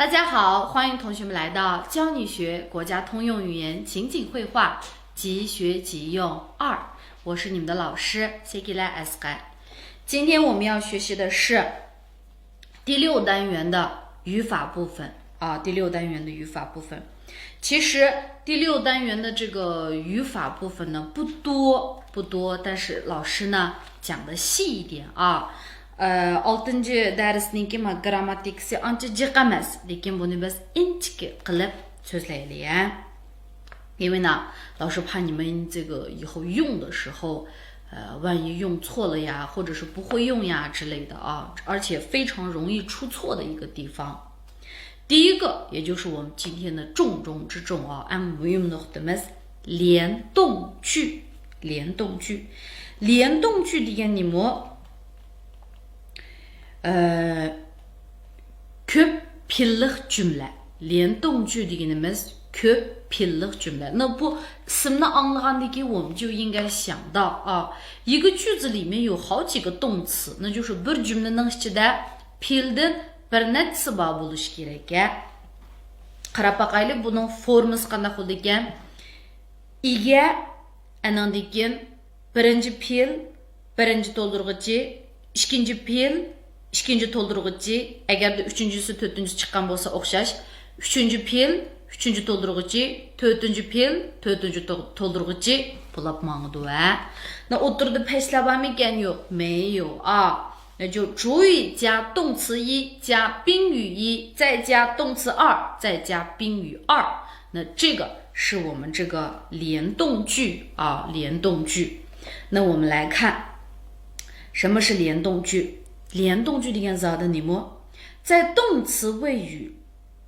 大家好，欢迎同学们来到教你学国家通用语言情景绘画即学即用2，我是你们的老师 Segila Eskai。今天我们要学习的是第6单元的语法部分第6单元的语法部分。其实第6单元的这个语法部分呢不多，但是老师呢讲的细一点oltinchi darsniki grammatikasi ancha jiq emas, lekin buni biz inchik qilib so'zlaylik. 因为呢，老师怕你们这个以后用的时候，万一用错了呀，或者是不会用呀之类的而且非常容易出错的一个地方。第一个，也就是我们今天的重中之重联动句。联动句degan nima? Köp pillik cümle. 联动句deganimiz köp pillik cümle. 那不simni anglagandan keyin我们就应该想到一个句子里面有好几个动词，那就是bir cümlening ichida pildan bir nechasi bor bo'lishi kerak. Qarab baqaylik, buning formasi qanday bo'ldi ekan? Ega, andan keyin birinchi pil, birinchi to'ldirg'ichi, ikkinchi pil, ikkinchi to'ldirg'ichi, agarda uchinchisi to'rtinchisi chiqqan bo'lsa o'xshash, uchinchi pil, uchinchi to'ldirg'ichi, to'rtinchi pil, to'rtinchi to'ldirg'ichi bo'lib mangdi那o'tirdi payslabamikan yo'q? 没有那就主语加动词一加宾语一再加动词二再加宾语二，那这个是我们这个联动句联动句。那我们来看什么是联动句。联动句的你们在动词谓语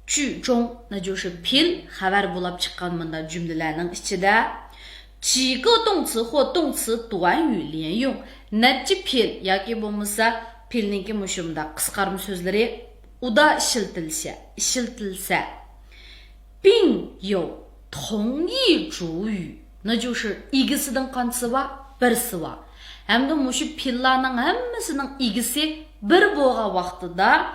句中，那就是 pil xabar bo'lib chiqqan bunday jumlalarning ichida几个动词或动词短语连用necha pil yoki bo'lmasa pilniki mushunda qisqarma so'zlari uda ishlatilsa 并有同义主语，那就是ikkisidan qanchasi bor? birisi bor. Hamda mushu pillarning hammasining ikkisi bir bo'lgan vaqtida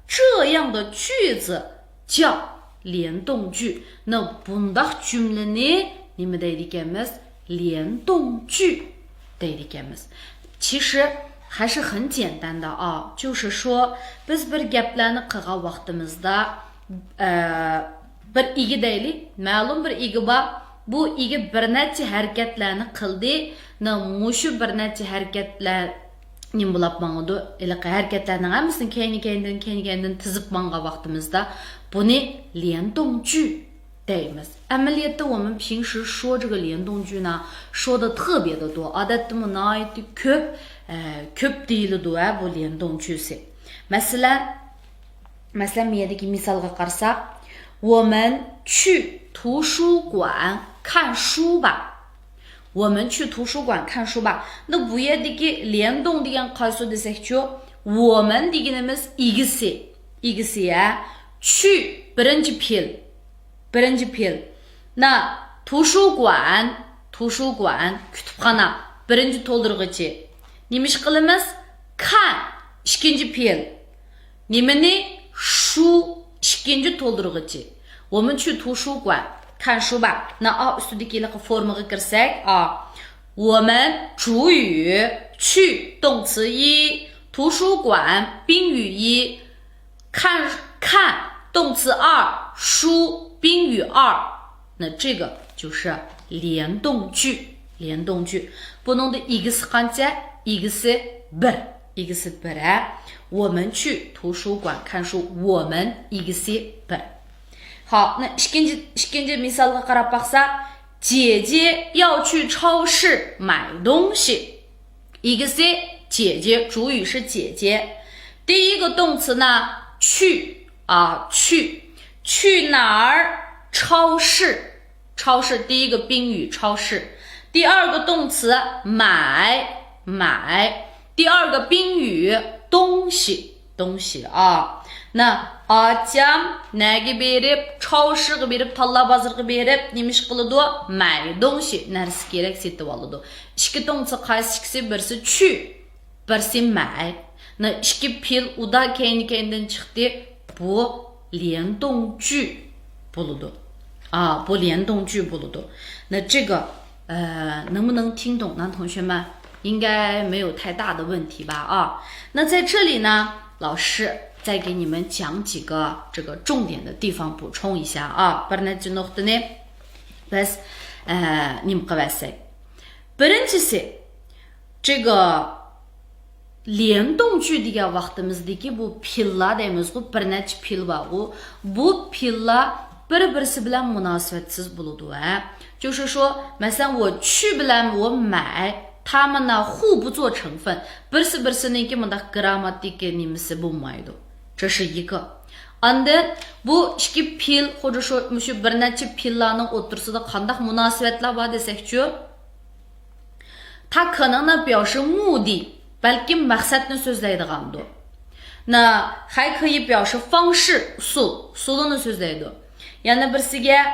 这样的句子叫联动句。那 bundaq cümleni nima deydi ekanmiz? 联动句deydi ekanmiz。其实还是很简单的就是说 biz bir gaplarni qilgan vaqtimizda bir igi deylik, ma'lum bir igi bor, bu igi bir necha harakatlarni qildi, mushu bir necha harakatlar nima bo'lib mangdi? Harakatlarning hammasini keyin tizib manggan vaqtimizda buni 联动句deymiz。amaliyotda 我们平时说这个联动句呢，说的特别的多。odatda nihoyatda ko'p deyiladi bu 联动句。masalan bu yerdagi misolga qarasak, 我们去图书馆看书吧。我们去图书馆看书吧。那bu yerdagi 联动degan qaysi desakchu, 我们deganimiz ikkisi去birinchi pil. 那图书馆kutubxona birinchi to'ldirg'ichi. Nima ish qilamiz? Kan ikkinchi pil. Nimani? Shu ikkinchi to'ldirg'ichi. 我们去图书馆看书吧。那ustidagi formaga kirsak, 我们主语去动词一，图书馆宾语一，看动词二，书宾语二，那这个就是联动句。联动句buningda ikkisi qancha? ikkisi bir. 我们去图书馆看书，我们ikkisi bir。好，那ikkinchi misolga qarab baqsak, 姐姐要去超市买东西。ikkisi 姐姐，主语是姐姐。第一个动词呢，去哪儿？超市第一个宾语超市。第二个动词买，第二个宾语东西那将哪个berib超市berib talla bozorga berib nima ish qiladi? 买东西 narsa kerak setib oladi. Ikki动词qaysi ikkisi? Birisi 去 birisi 买。那ikki pil uda keyin chiqdi. Bu 联动句buludu啊，不联动句buludu。那这个能不能听懂呢？同学们应该没有太大的问题吧？啊，那在这里呢，老师再给你们讲几个这个重点的地方，补充一下啊。Birinchisi这个联动句degan vaqtimizdagi bu pillar deymiz-ku, bir necha pil bor-ku. Bu pillar bir-birisi bilan munosabatsiz bo'ladi. 就是说 masalan 我去 bilan 我买 他们呢互不做成分, birisi-birisini mundaq grammatik nimasi bo'lmaydi. 这是一个. Andan bu ikki pil 或者说 shu bir necha pillarning o'rtasida qanday munosabatlar bor desak-chu, 它可能呢表示目的 balki maqsadni so'zlaydigandir. 那还可以表示方式 usulni so'zlaydi. Yana birisiga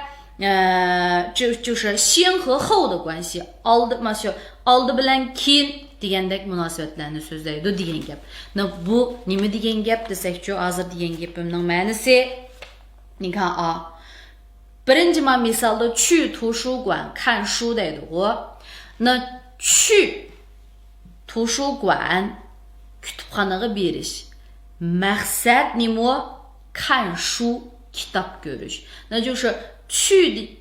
就是先和后的关系, oldi bilan keyin degandek munosabatlarni so'zlaydi degan gap. Bu nima degan gap desak-chu, hozir degan gapimning ma'nosi, 你看啊, birinchi misolda 去图书馆看书 deydi-ku. 那去图书馆 kutubxonaga berish. Maqsad nima? 看书 kitap ko'rish. 那就是去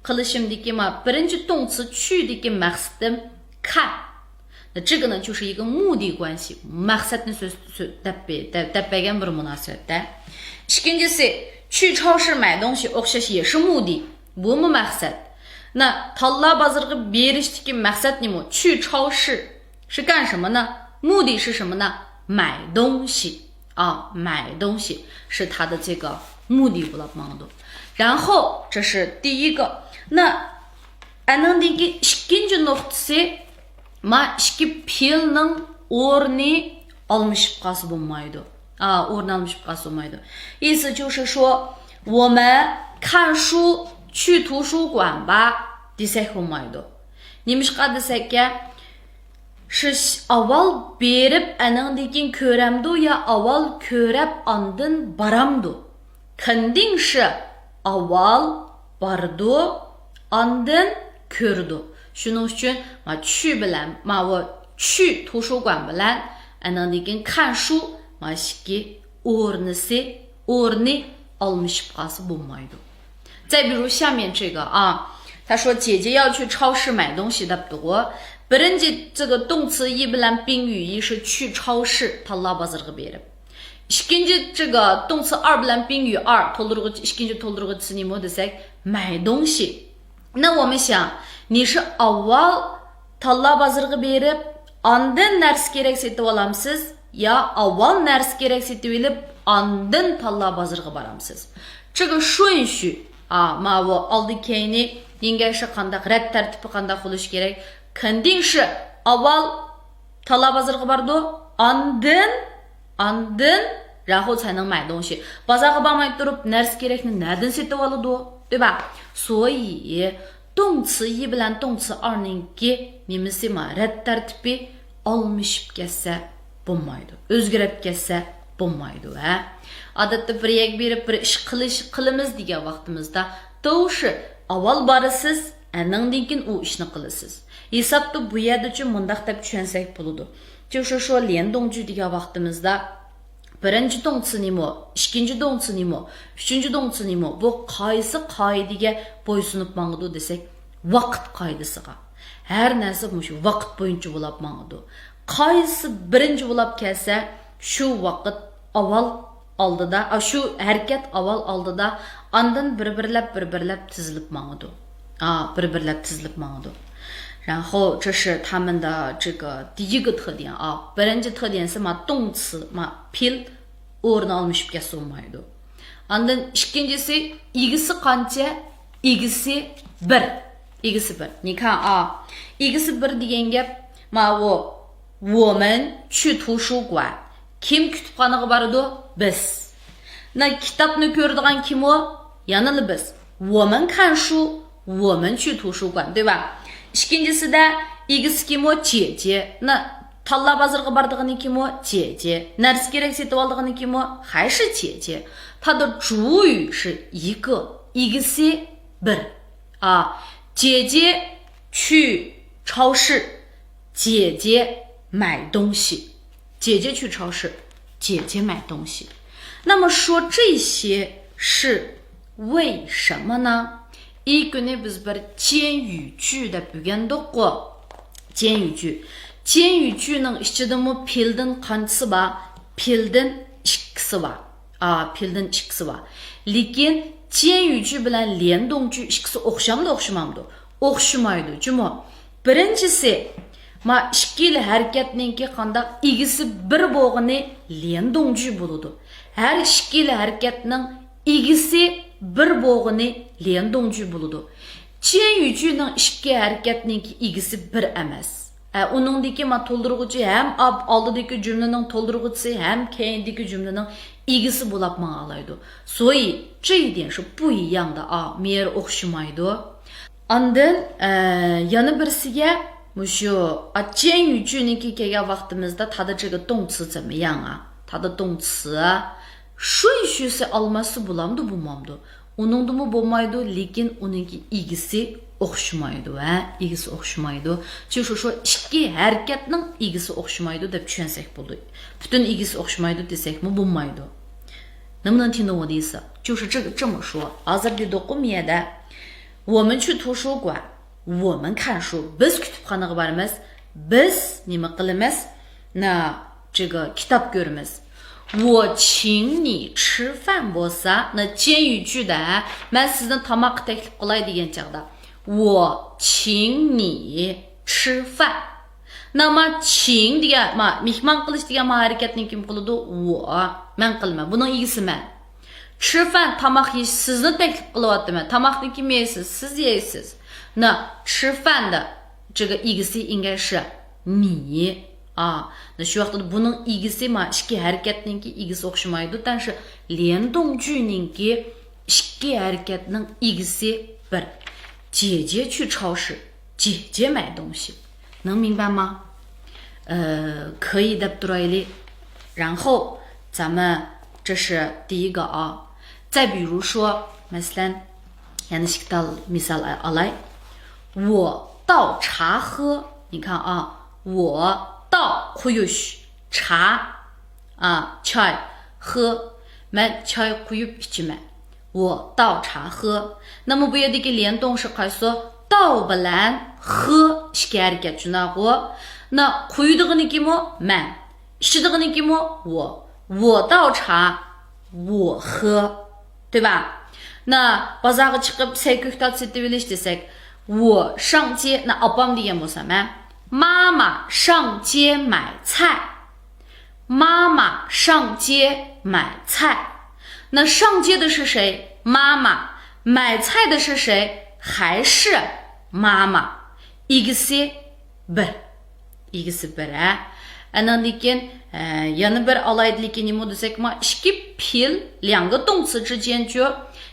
qilishimdagi birinchi 动词去的 maqsadim 看. 那这个呢就是一个目的关系. Maqsadni so'zlagan bir munosabatda. Ikkinchisi 去超市买东西 o'xshash 也是目的. Bu maqsad. 那 Talla bozorga berishdagi maqsad nima? 去超市是干什么呢？目的是什么呢？买东西啊，买东西是它的这个目的不了忙的。然后这是第一个。那 anandagi ikkinchi nuqtasi ma ikki pilning o'rni almashib qolsa bo'lmaydi. 啊，o'rni almashib qolsa bo'lmaydi. 意思就是说我们看书去图书馆吧 desak bo'lmaydi. Nimishqa desak-ka, 是 avval berib andan keyin ko'ramdu ya avval ko'rab andin baramdu. 肯定是 avval bardu andin ko'rdu. Shuning uchun去 bilan去图书馆 bilan andan keyin 看书 ikki o'rni almashib qolsa bo'lmaydi. 再比如下面这个啊，他说姐姐要去超市买东西的多。Birinchi 这个动词一 bilan 宾语一是去超市 Talla bozorga berib. İkinci 这个动词二 bilan 宾语二 ikinci to'ldiruvchisi nima desak 买东西. 那我们想你是 avval Talla bozorga berib andin narsa kerak setib olamsiz ya avval narsa kerak setib olib andin Talla bozorga boramsiz. 这个顺序啊，我 oldi keyni 应该是 qanday rad tartibi qanday bo'lishi kerak? 肯定是 avval Talla bozorga bordu andin 然后才能买东西. Bozorga bormay turib narsa kerakni nerdan setib oladi, 对吧? 所以动词一 bilan 动词二 ninki nimasi rad tartibi almashib ketsa bo'lmaydi. O'zgarib ketsa bo'lmaydi. Odatda bir yak berib bir ish qilamiz degan vaqtimizda 都是 avval borasiz, andan keyin u ishni qilasiz. Hisobda bu yerda uchun mundaq deb tushunsak bo'ladi. 就是说联动句degan vaqtimizda birinchi 动词 nima, ikkinchi 动词 nima, uchinchi 动词 nima, bu qaysi qoidaga bo'ysunib mangdi desak, vaqt qoidasiga. Har narsa shu vaqt bo'yicha bo'lib mangdi. Qaysi birinchi bo'lib kelsa, shu vaqt avval oldida, shu harakat avval oldida, ondan bir-birlab tizilib mangdi. Bir-birlab tizilib mangdi. 然后这是他们的这个第一个特点啊。birinchi特点是动词pil o'rni almashib ketsa bo'lmaydi. Ondan ikkinchisi igisi qancha? Igisi 1. Igisi 1. 你看啊，igisi 1 degan gap我们去图书馆. Kim kutubxonaga boradi? Biz. Na kitobni ko'radigan kim o? Yana biz. 我们看书，我们去图书馆，对吧？ İkincisida igisi kim o? 姐姐. Na Talla bazarga bardığını kim o? 姐姐. Nersi gerek setip aldığını kim o? 还是姐姐. 它的主语是一个，一个是bir. 姐姐去超市，姐姐买东西。姐姐去超市，姐姐买东西。那么说这些是为什么呢？ 이 günü biz bir 简语句的bilgendik go. 简语句. 简语句ning içinde mi pilden qanchasi var? Pilden ikkisi var. Pilden ikkisi var. Lekin 简语句bilan 连动句ikkisi o'xshamdi, o'xshamamdi? O'xshamaydi. Juma. Birinchisi ma ikkili harakatninki qandaq igisi bir bo'lg'ini 连动句bo'ladi. Har ikkili harakatning igisi bir bo'lg'ini 连动句bo'ladi. 简语句ning ikki harakatninki igisi bir emas. Uningdagi ma to'ldiruvchi ham oldidagi jumlaning to'ldiruvchisi ham keyindagi jumlaning igisi bo'lib ma'nolaydi. 所以这一点是不一样的啊, mer o'xshamaydi. Ondan yana birisiga mushu 简语句ninki kelgan vaqtimizda 它的这个动词怎么样啊? 它的动词顺序是 alması bulamdı bulmamdı. Onundu mu bulmaydı, lekin onunki igisi o'xshamaydi va igisi o'xshamaydi. 就是说 ikki harakatning igisi o'xshamaydi deb tushunsak bo'ldi. Butun igisi o'xshamaydi desakmi bo'lmaydi. 能不能听懂我的意思？就是这么说。hozir o'qimiyada 我们去图书馆，我们看书。biz kutubxonaga boramiz, biz nima qilamiz?这个 kitob ko'ramiz. 我请你吃饭bo'lsa, 简语句的 men sizni tamoq taklif qilay degan chaqda 我请你吃饭. 那么请 degan mehmon qilish degan harakatni kim qiladi? 我 men qilman. Buning igisi men. 吃饭 tamoq yeyish sizni taklif qilyaptiman. Tamoqni kim yeysiz? Siz yeysiz. 吃饭的这个igisi 应该是你. shu vaqtda buning igisi ikki harakatninki igisi o'xshamaydi, 但是连动句ninki ikki harakatning igisi bir. 姐姐去超市，姐姐买东西，能明白吗？可以的，turayli。然后咱们这是第一个啊。再比如说，mesela yana shiktal misal alay， 我倒茶喝，你看啊，我倒 quyush茶çay 喝 men çay quyup içimen 我倒茶喝 那么 bu yerdagi 联动是 qaysi 倒 bilan 喝 ikki harakat junago quyudig'ini kim o men ichidig'ini kim o 我倒茶我喝 对吧 bozorga chiqib sayko'ktat setib olish desak 我上街 opam degan bo'lsa men 妈妈上街买菜，妈妈上街买菜。那上街的是谁？妈妈。买菜的是谁？还是妈妈。İkisi bir. İkisi bir. Andan lekin yana bir alaydı lekin nima desek ma ikki pil 两个动词之间就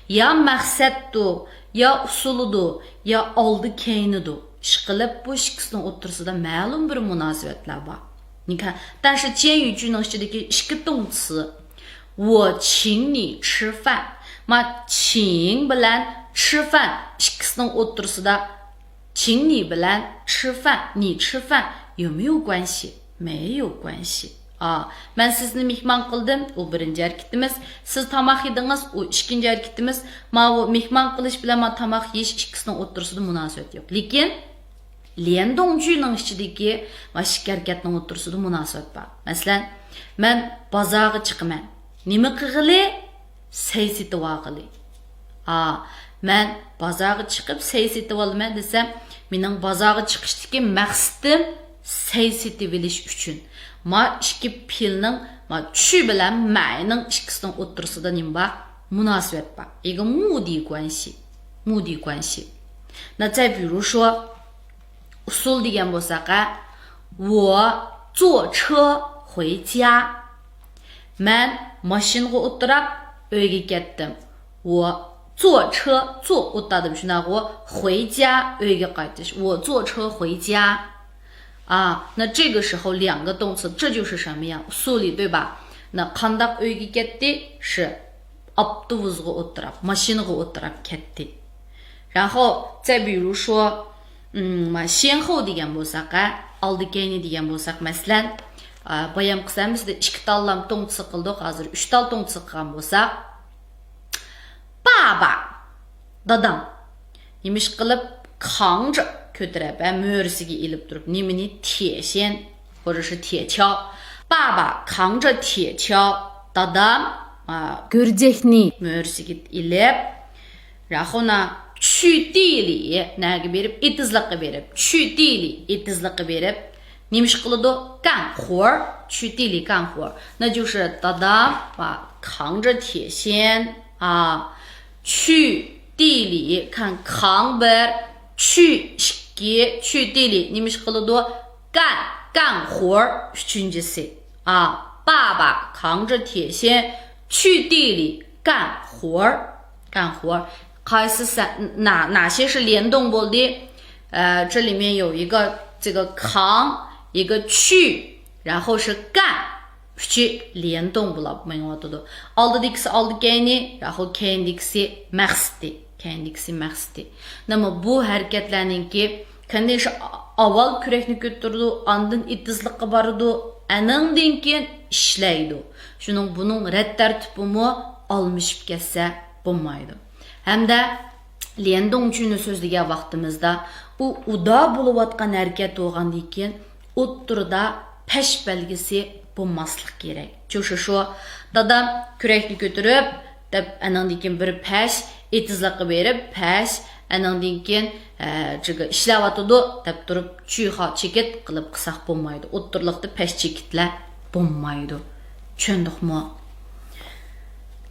ya maqsaddu, ya usuludu, ya oldi keynidu. Ishqilib bu ikkisining o'rtasida ma'lum bir munosabatlar bor. 你看，但是简语句ning ichidagi ikki 动词 我请你吃饭 请 bilan 吃饭 ikkisining o'rtasida 请你 bilan 吃饭 你吃饭 有没有关系？没有关系。men sizni mehmon qildim, u birinchi harakatimiz. Siz tamoq yedingiz, u ikkinchi harakatimiz. Bu mehmon qilish bilan tamoq yeyish ikkisining o'rtasida munosabat yo'q. Lekin 联动句ning ichidagi ikki harakatning o'rtasida munosabat bor. Masalan, men bozorga chiqaman. Nima qilg'ili? Say setib olg'ili. Men bozorga chiqib say setib olaman desam, mening bozorga chiqishdagi maqsadim say setib olish uchun. Ikki pilning chu bilan ma'ning ikkisining o'rtasida nima bor? Munosabat bor. 一个目的关系，目的关系。那再比如说 usul degan bo'lsak, 我坐车回家 men mashinaga o'tirib uyga ketdim. 我坐车坐o'tirdim shunaqa 回家 uyga qaytish. 我坐车回家啊，那这个时候两个动词，这就是什么呀？苏里对吧？那qandaq uyga ketdi是avtobusga o'tirib, mashinaga o'tirib ketdi. 然后再比如说先后degan bo'lsak, oldi keyingi degan bo'lsak, masalan, bayam qilsamizda 2 tallam to'ngtsi qildik, hozir 3 tal to'ngtsi qilgan bo'lsak, baba dadam nemish qilib qangji ko'tarib, mo'risiga ilib turib, nimani teshen, 或者是铁锹，爸爸扛着铁锹， dadam go'rjakni mo'risiga ilib, 然后呢去地里naga berib, etizliqqa berib, 去地里 etizliqqa berib, nemish qiladi? 干活，去地里干活，那就是 dadam 扛着铁锨去地里看扛ber去地里nemish qiladi? 干活， üçüncüsü 爸爸扛着铁锨去地里干活，哪些是联动不的？这里面有一个这个扛，一个去，然后是干，去联动不了，没有的。Aldikisi aldıkeni, 然后kendisi maqsadi. 那么bu hareketlerninki qanday shu avval kürekni götürdü, andın itizliqqa barıdı, anandan keyin ishlaydi. Shuning buning rad tartibimi almışıp ketsa bo'lmaydi. Hamda lendongchuni so'zlagan vaqtimizda u uda bo'layotgan harakat bo'lgandan keyin o'ttirda pesh belgisi bo'lmaslik kerak. Çünkü shu dadam kürekni götürüp deb anandan keyin bir pesh itizliqqa berib, pesh anandan keyin ishlayotidi deb turib chuyha chekit qilib qilsak bo'lmaydi. O'ttirliqda pesh chekitlar bo'lmaydi. Tushundikmi?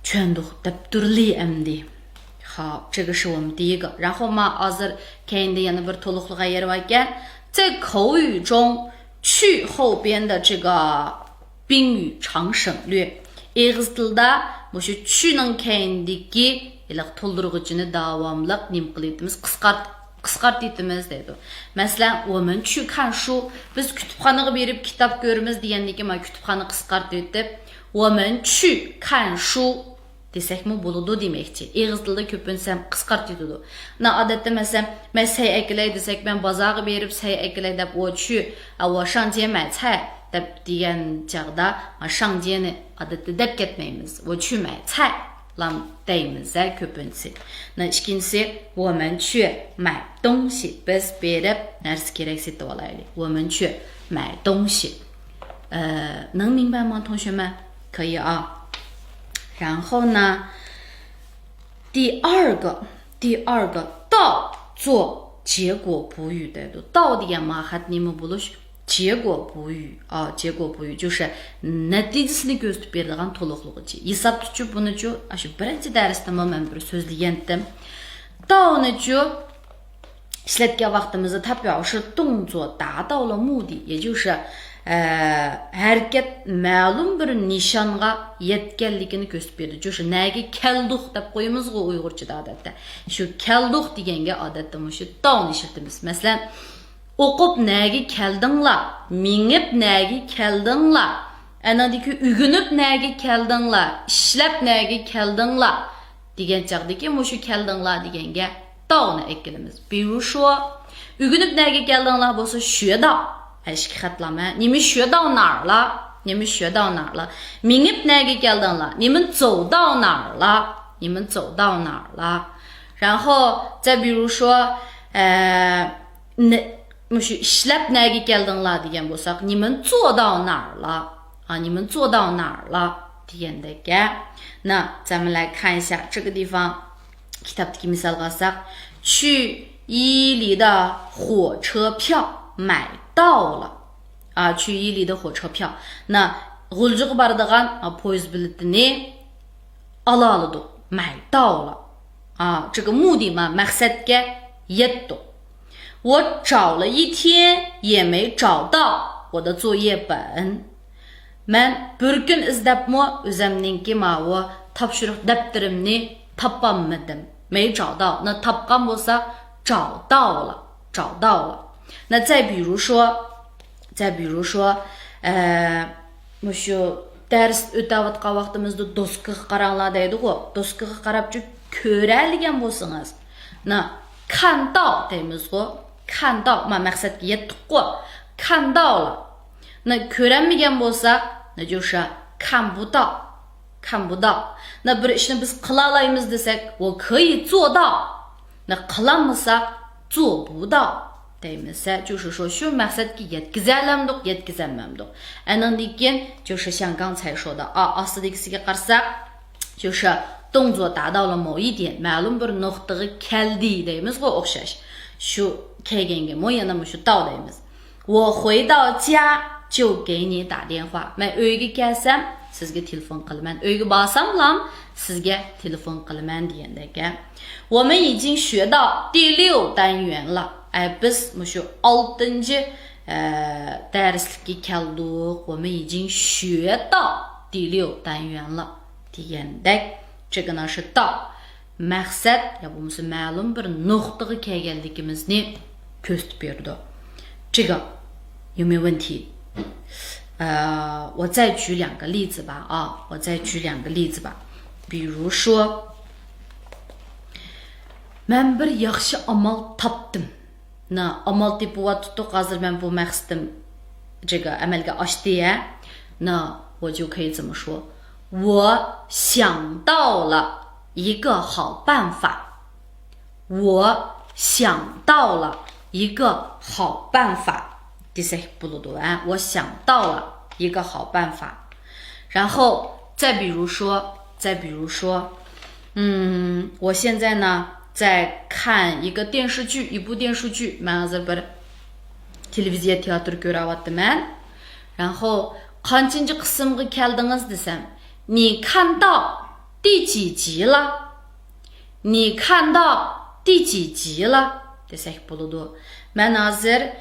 Tushundik deb turli endi. 好，这个是我们第一个。然后嘛，hozir keyinda yana bir to'liqliqqa yer ekan, 在口语中去后边的这个宾语常省略. Ig'iz tilda mushu chuning keyindagi iliq to'ldirg'ichini davomli nim qilamiz, qisqartamiz deydi. Masalan, 我们去看书, biz kutubxonaga berib kitob ko'ramiz degandagi ma kutubxona qisqartib, 我们去看书 desekmi bo'ladi demakchi. Ig'iz tilda ko'pinsam qisqartadi. Na odatda masalan, men say aklay desak, men bozorga berib say aklay deb, 我去我上街买菜 deb degan chaqda shangjiani odatda deb ketmaymiz. 我去买菜 lam deymiz ko'pincha. Na ikkinchisi, 我们去买东西. Biz berib narsa kerak setib olaylik. 我们去买东西. 能明白吗，同学们？可以啊。 然后呢，第二个到做结果补语的到底嘛还你们不是结果补语结果补语就是natijasini ko'rsatib beradigan to'liqlig'ichi. Hisob tutib buni-chu shu birinchi darsda men bir so'zlagandim. 到呢就 ishlatgan vaqtimizda 它表示动作达到了目的，也就是 harakat ma'lum bir nishonga yetganligini ko'rsatib berdi. 就是 naga keldik deb qo'yamiz-ku Uyg'urchada odatda. Shu keldik deganga odatda shu don ishlatamiz. Masalan, o'qib naga keldinglar, mingib naga keldinglar, anadagi ugunib naga keldinglar, ishlab naga keldinglar degan chaqdagi shu keldinglar deganga doni ekilamiz. 比如说 ugunib naga keldinglar bo'lsa 学到 eski xatlama. 你们学到哪儿了？你们学到哪儿了？ mingib naga keldinglar? 你们走到哪儿了？ 你们走到哪儿了？ 然后再比如说ishlab naga keldinglar degan bo'lsak, 你们做到哪儿了？ 你们做到哪儿了 degandagi. 那咱们来看一下这个地方 kitobdagi misolga olsak, 去伊犁的火车票买到了 去伊犁的火车票. Na g'uljiga boradigan poyezd biletini ala oladi, 买到了 这个目的嘛 maqsadga yetdi. 我找了一天也没找到我的作业本. Men bir kun izlabmi o'zimningki mavi topshiriq daftarimni topolmadim. 没找到, 那 topgan bo'lsa 找到了. 那再比如说再比如说ders o'tayotgan vaqtimizda doskaga qaranglar deydi-ku. Doskaga qarab ko'radigan bo'lsangiz,看到deymiz-ku. 看到, maqsadga yetdik-ku. 看到了. ko'ramagan bo'lsak, 那就是看不到. 看不到. bir ishni biz qila olamiz desak, 我可以做到. qilamasak, 做不到. deymiz. 就是说 shu maqsadga yetkazalmamdik, yetkazalmamdik. Andan keyin 就是像刚才说的ostidagisiga qarasak, 就是动作达到了某一点, ma'lum bir nuqtaga keldi deymiz-ku o'xshash. Shu kelganga yana shu 到 deymiz. 我回到家就给你打电话. Men uyga kelsam, sizga telefon qilaman. Uyga borsamlam, sizga telefon qilaman degandek. 我们已经学到第6单元了. biz shu 6-chi darslikka keldik. 我们已经学到第6单元了 degandek. 这个呢是到 maqsad ya bo'lmasa ma'lum bir nuqtaga kelganligimizni ko'rsatib berdi. 这个有没有问题？我再举2个例子吧我再举2个例子吧。比如说 men bir yaxshi amal topdim. amal deb bo'yatdik. hozir men bu maqsadim 这个 amalga oshdi ya. 我就可以这么说，我想到了一个好办法。我想到了一个好办法。我想到了一个好办法。然后再比如说，我现在呢在看一个电视剧，一部电视剧。televiziya teatr ko'ryapman. 然后 qancha qismga keldingiz desam, 你看到第几集了？你看到第几集了 desak bo'ladi. Men hozir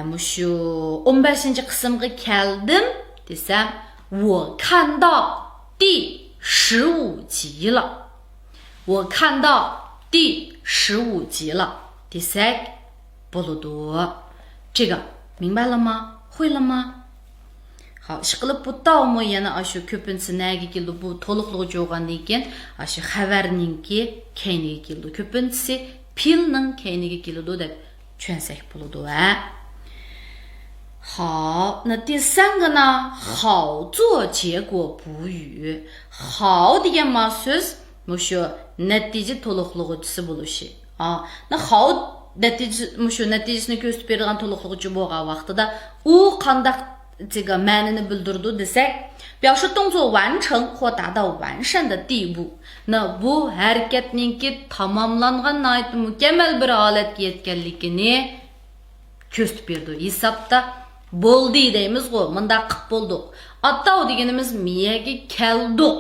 mushu 15-chi qismga keldim desam, 我看到第15集了。我看到第15集了 desak bo'ladi. 这个明白了吗？会了吗？好, ishqilib bu tavmi yana shu ko'pincha naga keldi, bu to'liqlik yo'g'andan keyin shu xabarninki keyniga keldi. Ko'pinchasi pilning keyniga keldi deb tushunsak bo'ladi. 好，那第3个呢，好做结果补语。好degan so'z mushu natija to'liqlig'uchisi bo'lishi. hao mushu natijasini ko'rsatib beradigan to'liqlig'uchi bo'lgan vaqtida u qanday 这个 ma'nini bildirdi desak, 表示动作完成或达到完善的地步. bu harakatninki tamomlangan mukammal bir holatga yetganligini ko'rsatib berdi. Hisobda bo'ldi deymiz-ku, bunda qilib bo'ldik. Atau deganimiz miyaga keldik.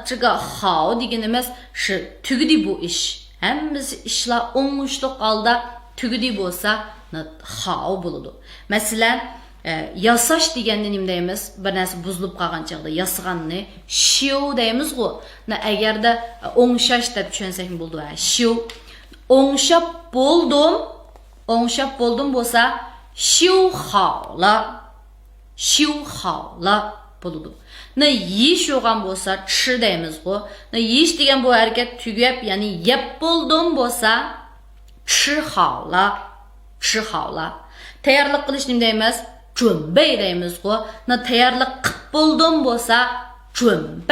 这个好 deganimiz 是 tugdi bu ish. Hammasi ishlar o'ngishli holda tugdi bo'lsa, hao bo'ladi. Masalan, yasash deganda nima deymiz? Bir narsa buzilib qolgan chaqda yasig'anni shiu deymiz-ku. Agarda o'ngshash deb tushunsak bo'ladi. Shiu. O'ngshab bo'ldim bo'lsa, shiu hao la bo'ladi. Yish yo'g'an bo'lsa, chi deymiz-ku. Yish degan bu harakat tugab, ya'ni yeb bo'ldim bo'lsa, chi hao la. Tayyorlik qilish nima deymiz? 准备 deymiz-ku. Tayyorlik qilib bo'ldim bo'lsa, 准备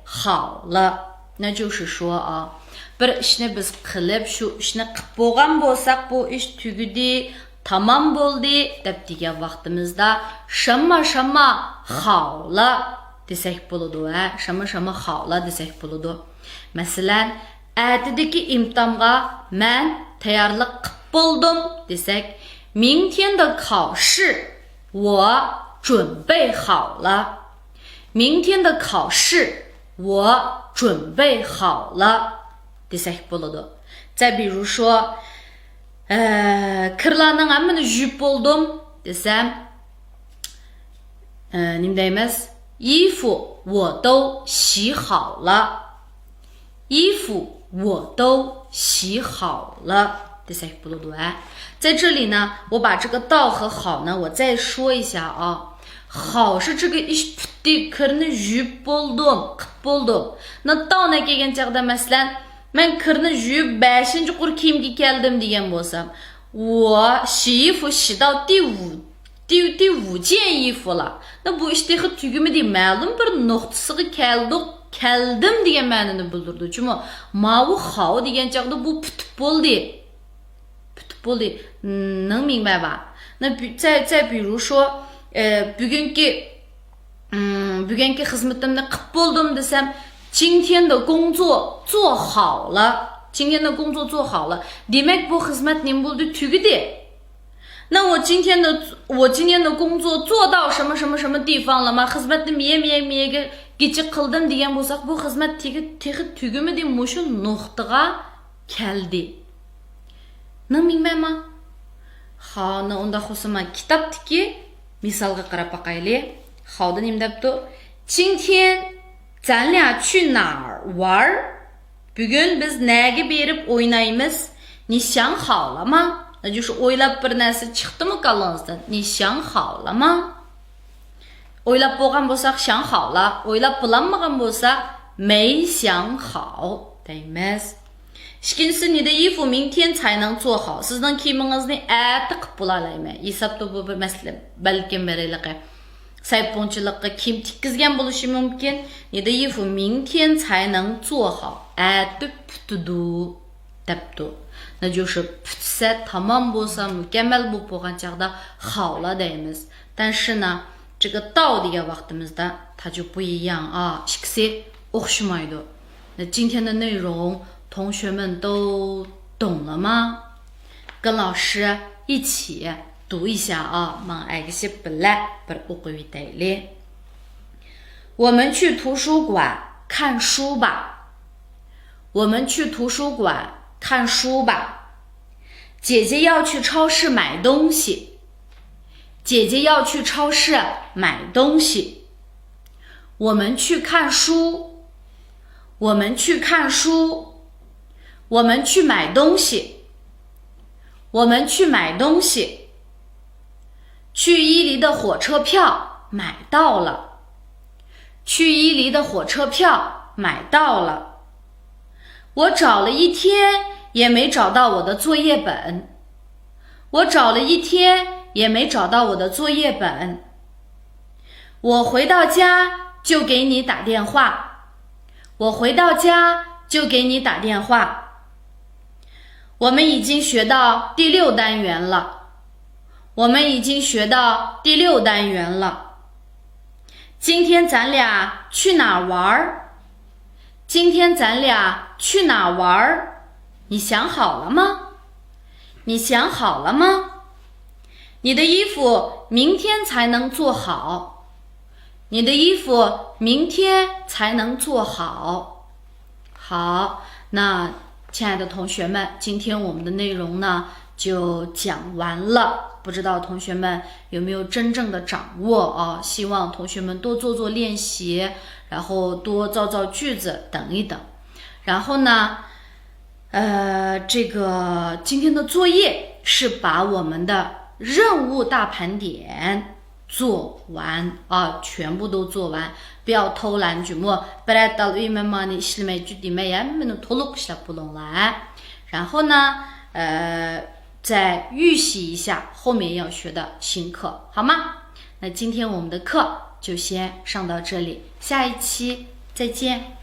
好了。那就是说bir ishni biz qilib, shu ishni qilib bo'lgan bo'lsak, bu ish tugdi, tamom bo'ldi deb degan vaqtimizda shamma hao la desak bo'ladi. Shamma hao la desak bo'ladi. Masalan, atidagi imtihonga men tayyorlik qilib bo'ldim desak, 明天的考试我准备好了。明天的考试我准备好了 desak bo'ladi. 再比如说 kirlarning hammani yuvib bo'ldim desam, nima deymiz? 衣服我都洗好了。衣服我都洗好了在这里呢，我把这个到和好呢，我再说一下啊。好是这个那到呢kelgan chaqda masalan men kirni yuvib 5-chi qur kiyimga keldim degan bo'lsam 我洗衣服洗到第五件衣服了 那bu ishtihi tugumida ma'lum bir nuqtasiga keldim degan ma'noni bildirdi. Chunki mavu hao degan chaqda bu putib bo'ldi. 能明白吧？那再比如说 bugungi xizmatimni qilib bo'ldim desam 今天的工作做好了 demak bu xizmat nima bo'ldi tugidi. 那我今天的工作做到什么什么什么地方了吗 xizmatni miyaga qildim degan bo'lsak bu xizmat texi tugimidi mushu nuqtaga keldi. 能明白吗？好，那unda xusama kitobdagi misolga qarab boqaylik. 好的，你们debdi. 今天咱俩去哪儿玩 bugun biz nega berib o'ynaymiz 你想好了吗 那就是 o'ylab bir narsa chiqdimi qalangizdan 你想好了吗 o'ylab bo'lgan bo'lsak 想好了 o'ylab bo'lmagan bo'lsa 没想好 deymiz. ikkinchisi 你的衣服明天才能做好 sizning kiyimingizni erta qilib bo'lalaymi hisobda bu bir masala balkim beraylik. sayponchilikqa kiyim tikkizgan bo'lishi mumkin. 你的衣服明天才能做好 erta putidi debdi. 那就是 putsa tamom bo'lsa mukammal bo'lib bo'lgan chaqda 好了 deymiz. 但是呢这个到degan vaqtimizda 它就不一样啊 ikkisi o'xshamaydi. 那今天的内容同学们都懂了吗？跟老师一起读一下啊 mang aygisi bilib bir o'qib yetaylik. 我们去图书馆看书吧 我们去图书馆看书吧 姐姐要去超市买东西 姐姐要去超市买东西 我们去看书 我们去看书 我们去买东西 我们去买东西 去伊犁的火车票买到了 去伊犁的火车票买到了 我找了一天也没找到我的作业本 我找了一天也没找到我的作业本 我回到家就给你打电话 我回到家就给你打电话 我们已经学到第6单元了 我们已经学到第6单元了 今天咱俩去哪儿玩 今天咱俩去哪儿玩 你想好了吗 你想好了吗 你的衣服明天才能做好 你的衣服明天才能做好 好，那亲爱的同学们，今天我们的内容呢就讲完了，不知道同学们有没有真正的掌握啊？希望同学们多做做练习，然后多造造句子等一等。然后呢这个今天的作业是把我们的任务大盘点做完啊，全部都做完，不要偷懒句末然后呢再预习一下后面要学的新课，好吗？那今天我们的课就先上到这里，下一期再见。